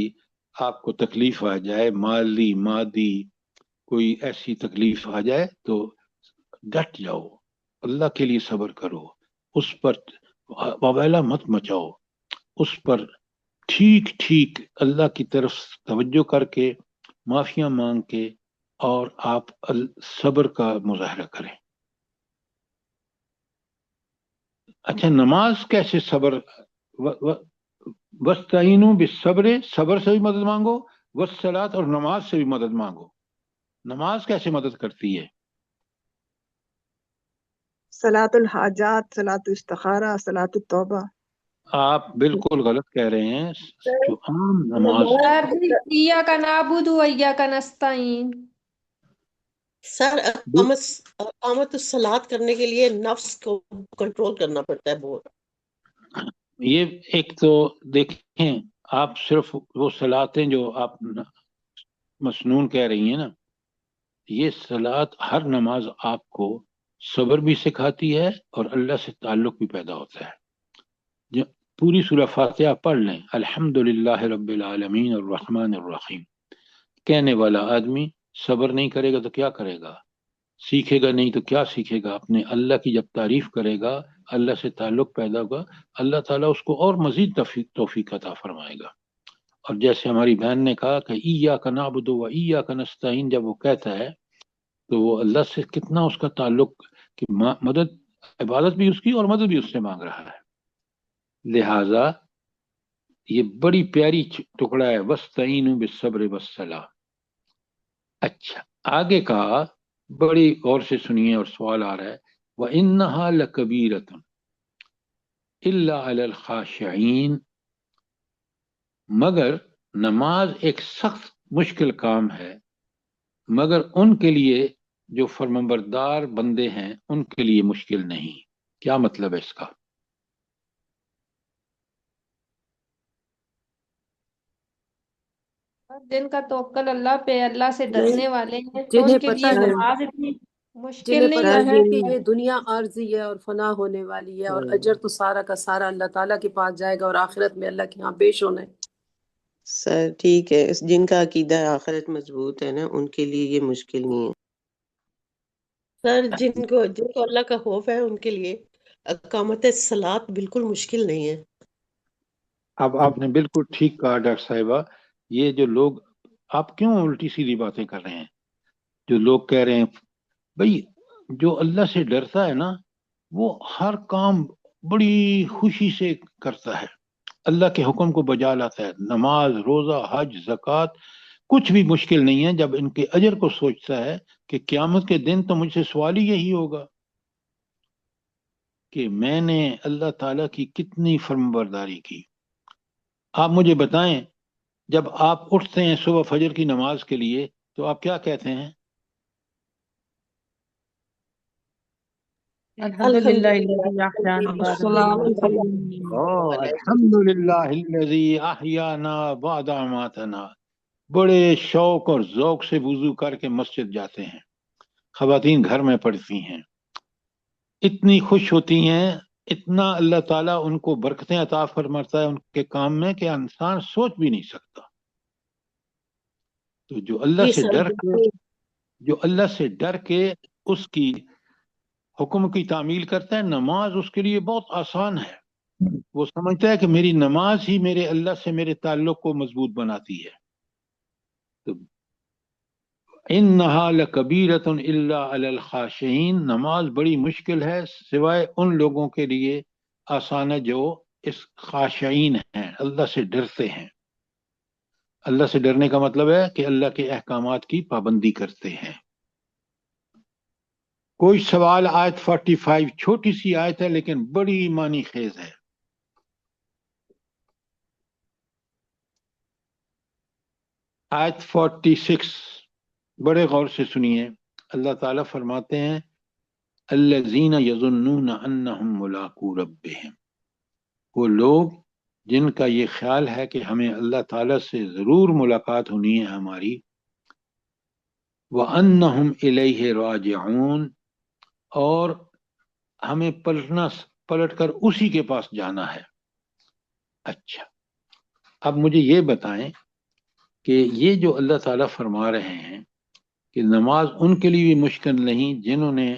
آپ کو تکلیف آ جائے، مادی کوئی ایسی تکلیف آ جائے تو ڈٹ جاؤ، اللہ کے لیے صبر کرو، اس پر وبیلہ مت مچاؤ، اس پر ٹھیک ٹھیک اللہ کی طرف توجہ کر کے، معافیاں مانگ کے، اور آپ صبر کا مظاہرہ کریں. اچھا، نماز کیسے صبر؟ وَاسْتَعِینُوا بِالصَّبْرِ، صبر سے بھی مدد مانگو، وَالصَّلَاةِ، اور نماز سے بھی مدد مانگو. نماز کیسے مدد کرتی ہے؟ صلاۃ الحاجات، صلاۃ استخارہ، صلاۃ التوبہ. آپ بالکل غلط کہہ رہے ہیں. جو عام نماز ہے، سر جی ایاک نعبد و ایاک نستعین. سر اقامت الصلاۃ کرنے کے لیے نفس کو کنٹرول کرنا پڑتا ہے بہت. یہ ایک تو دیکھیں، آپ صرف وہ صلاتیں جو آپ مسنون کہہ رہی ہیں نا، یہ صلات، ہر نماز آپ کو صبر بھی سکھاتی ہے اور اللہ سے تعلق بھی پیدا ہوتا ہے. پوری سورہ فاتحہ پڑھ لیں، الحمدللہ رب العالمین الرحمن الرحیم. کہنے والا آدمی صبر نہیں کرے گا تو کیا کرے گا؟ سیکھے گا نہیں تو کیا سیکھے گا؟ اپنے اللہ کی جب تعریف کرے گا، اللہ سے تعلق پیدا ہوگا، اللہ تعالیٰ اس کو اور مزید توفیق عطا فرمائے گا. اور جیسے ہماری بہن نے کہا کہ ایاک نعبد و ایاک نستعین، جب وہ کہتا ہے تو وہ اللہ سے کتنا اس کا تعلق، کہ مدد، عبادت بھی اس کی اور مدد بھی اس سے مانگ رہا ہے. لہذا یہ بڑی پیاری ٹکڑا ہے، وَاسْتَعِینُوا بِالصَّبْرِ وَالصَّلَاةِ. اچھا، آگے کا بڑی غور سے سنیے، اور سوال آ رہا ہے، وَإِنَّهَا لَكَبِيرَةٌ إِلَّا عَلَى الْخَاشِعِينَ. مگر نماز ایک سخت مشکل کام ہے، مگر ان کے لیے جو فرمانبردار بندے ہیں ان کے لیے مشکل نہیں. کیا مطلب ہے اس کا؟ جن کا توکل اللہ پہ، اللہ سے ڈرنے والے ہیں، تو جنہیں ان کے پتہ لیے ہے نماز اتنی مشکل جنہیں نہیں پتہ ہے. ہے کہ یہ دنیا عارضی ہے اور فنا ہونے والی ہے، اور اجر تو سارا کا سارا اللہ تعالیٰ کے پاس جائے گا اور آخرت میں اللہ کے ہاں پیش ہونا ہے. سر ٹھیک ہے، جن کا عقیدہ آخرت مضبوط ہے نا، ان کے لیے یہ مشکل نہیں ہے. سر جن کو اللہ کا خوف ہے ان کے لیے اقامت الصلاۃ بالکل مشکل نہیں ہے. اب آپ نے بالکل ٹھیک کہا ڈاکٹر صاحبہ. یہ جو لوگ، آپ کیوں الٹی سیدھی باتیں کر رہے ہیں؟ جو لوگ کہہ رہے ہیں بھئی جو اللہ سے ڈرتا ہے نا، وہ ہر کام بڑی خوشی سے کرتا ہے، اللہ کے حکم کو بجا لاتا ہے. نماز، روزہ، حج، زکوٰۃ کچھ بھی مشکل نہیں ہے جب ان کے اجر کو سوچتا ہے کہ قیامت کے دن تو مجھ سے سوال ہی یہی ہوگا کہ میں نے اللہ تعالیٰ کی کتنی فرمانبرداری کی. آپ مجھے بتائیں، جب آپ اٹھتے ہیں صبح فجر کی نماز کے لیے تو آپ کیا کہتے ہیں؟ الحمدللہ الذی احیانا بعد ما الحمدللہ الذی احیانا بعد ما اماتنا. بڑے شوق اور ذوق سے وضو کر کے مسجد جاتے ہیں، خواتین گھر میں پڑھتی ہیں، اتنی خوش ہوتی ہیں اتنا اللہ تعالیٰ ان کو برکتیں عطا فرماتا ہے ان کے کام میں کہ انسان سوچ بھی نہیں سکتا. تو جو اللہ جی سے سر ڈر کے اس کی حکم کی تعمیل کرتا ہے، نماز اس کے لیے بہت آسان ہے. وہ سمجھتا ہے کہ میری نماز ہی میرے اللہ سے میرے تعلق کو مضبوط بناتی ہے. تو انہا لکبیرۃ الا علی الخاشعین، نماز بڑی مشکل ہے سوائے ان لوگوں کے لیے آسان ہے جو اس خاشعین ہیں، اللہ سے ڈرتے ہیں. اللہ سے ڈرنے کا مطلب ہے کہ اللہ کے احکامات کی پابندی کرتے ہیں. کوئی سوال؟ آیت 45 چھوٹی سی آیت ہے لیکن بڑی معنی خیز ہے. آیت 46 بڑے غور سے سنیے. اللہ تعالیٰ فرماتے ہیں الذین یظنون انہم ملاقو ربہم، وہ لوگ جن کا یہ خیال ہے کہ ہمیں اللہ تعالیٰ سے ضرور ملاقات ہونی ہے ہماری، وَأَنَّهُمْ إِلَيْهِ رَاجِعُونَ، اور ہمیں پلٹ کر اسی کے پاس جانا ہے. اچھا، اب مجھے یہ بتائیں کہ یہ جو اللہ تعالیٰ فرما رہے ہیں کہ نماز ان کے لیے بھی مشکل نہیں جنہوں نے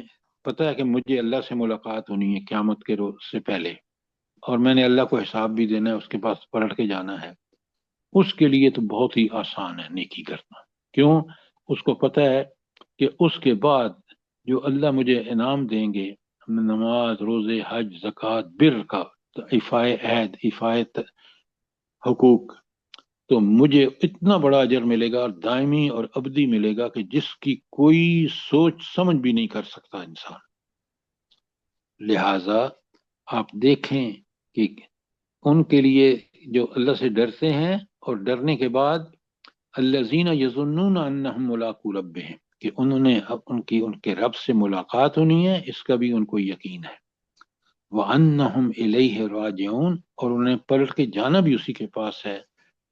پتہ ہے کہ مجھے اللہ سے ملاقات ہونی ہے قیامت کے روز سے پہلے، اور میں نے اللہ کو حساب بھی دینا ہے، اس کے پاس پلٹ کے جانا ہے. اس کے لیے تو بہت ہی آسان ہے نیکی کرنا. کیوں؟ اس کو پتہ ہے کہ اس کے بعد جو اللہ مجھے انعام دیں گے، نماز، روزے، حج، زکوٰۃ، بر کا، ایفائے عہد، ایفائے حقوق، تو مجھے اتنا بڑا اجر ملے گا اور دائمی اور ابدی ملے گا کہ جس کی کوئی سوچ سمجھ بھی نہیں کر سکتا انسان. لہٰذا آپ دیکھیں کہ ان کے لیے جو اللہ سے ڈرتے ہیں اور ڈرنے کے بعد الذین یظنون انہم ملاقو ربہم، کہ انہوں نے ان کے رب سے ملاقات ہونی ہے، اس کا بھی ان کو یقین ہے. وَأَنَّهُمْ إِلَيْهِ راجعون، اور انہیں پلٹ کے جانا بھی اسی کے پاس ہے.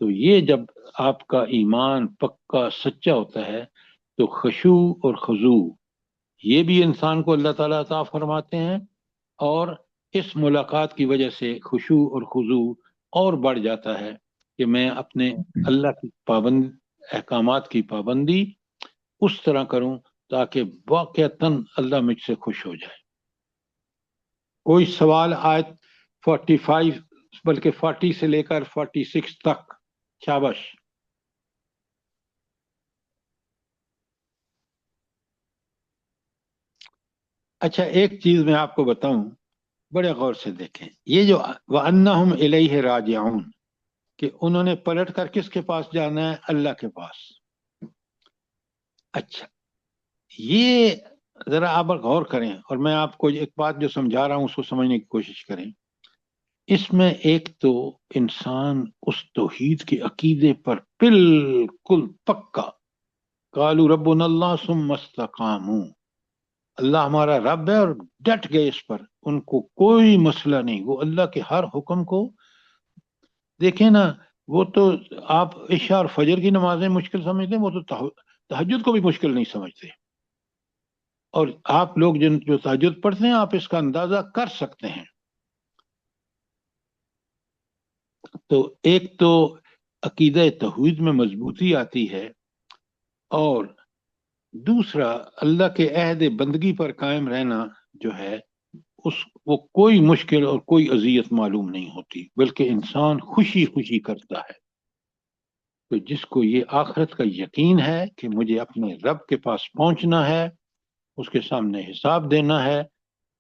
تو یہ جب آپ کا ایمان پکا سچا ہوتا ہے تو خشوع اور خضوع یہ بھی انسان کو اللہ تعالیٰ عطا فرماتے ہیں، اور اس ملاقات کی وجہ سے خشوع اور خضوع اور بڑھ جاتا ہے کہ میں اپنے اللہ کی احکامات کی پابندی اس طرح کروں تاکہ واقعتاً اللہ مجھ سے خوش ہو جائے. کوئی سوال آیت 45 بلکہ 40 سے لے کر 46 تک؟ شاباش. اچھا، ایک چیز میں آپ کو بتاؤں، بڑے غور سے دیکھیں. یہ جو وَأَنَّهُمْ إِلَيْهِ رَاجِعُونَ، کہ انہوں نے پلٹ کر کس کے پاس جانا ہے؟ اللہ کے پاس. اچھا، یہ ذرا آپ غور کریں اور میں آپ کو ایک بات جو سمجھا رہا ہوں اس کو سمجھنے کی کوشش کریں. اس میں ایک تو انسان اس توحید کے عقیدے پر بالکل پکا، قالوا ربنا اللہ ثم استقاموا، اللہ ہمارا رب ہے، اور ڈٹ گئے اس پر، ان کو کوئی مسئلہ نہیں. وہ اللہ کے ہر حکم کو دیکھیں نا. وہ تو آپ عشاء اور فجر کی نمازیں مشکل سمجھتے ہیں، وہ تو تہجد کو بھی مشکل نہیں سمجھتے. اور آپ لوگ جو تہجد پڑھتے ہیں آپ اس کا اندازہ کر سکتے ہیں. تو ایک تو عقیدہ توحید میں مضبوطی آتی ہے، اور دوسرا اللہ کے عہد بندگی پر قائم رہنا جو ہے وہ کوئی مشکل اور کوئی اذیت معلوم نہیں ہوتی، بلکہ انسان خوشی خوشی کرتا ہے. تو جس کو یہ آخرت کا یقین ہے کہ مجھے اپنے رب کے پاس پہنچنا ہے، اس کے سامنے حساب دینا ہے،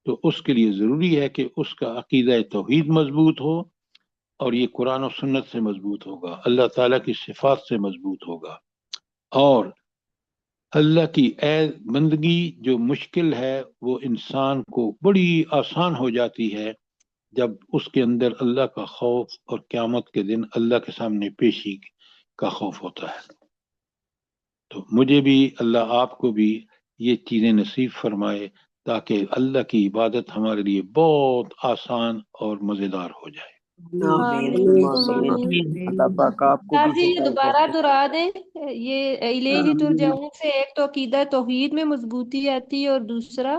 تو اس کے لیے ضروری ہے کہ اس کا عقیدہ توحید مضبوط ہو، اور یہ قرآن و سنت سے مضبوط ہوگا، اللہ تعالیٰ کی صفات سے مضبوط ہوگا. اور اللہ کی بندگی جو مشکل ہے وہ انسان کو بڑی آسان ہو جاتی ہے جب اس کے اندر اللہ کا خوف اور قیامت کے دن اللہ کے سامنے پیشی کا خوف ہوتا ہے. تو مجھے بھی اللہ آپ کو بھی یہ چیزیں نصیب فرمائے تاکہ اللہ کی عبادت ہمارے لیے بہت آسان اور مزیدار ہو جائے. اللہ پاک آپ کو سر بھی جی یہ ہدایت دوبارہ دے. دہرا دیں. یہ الیہ ترجعون سے ایک تو عقیدہ توحید میں مضبوطی آتی ہے اور دوسرا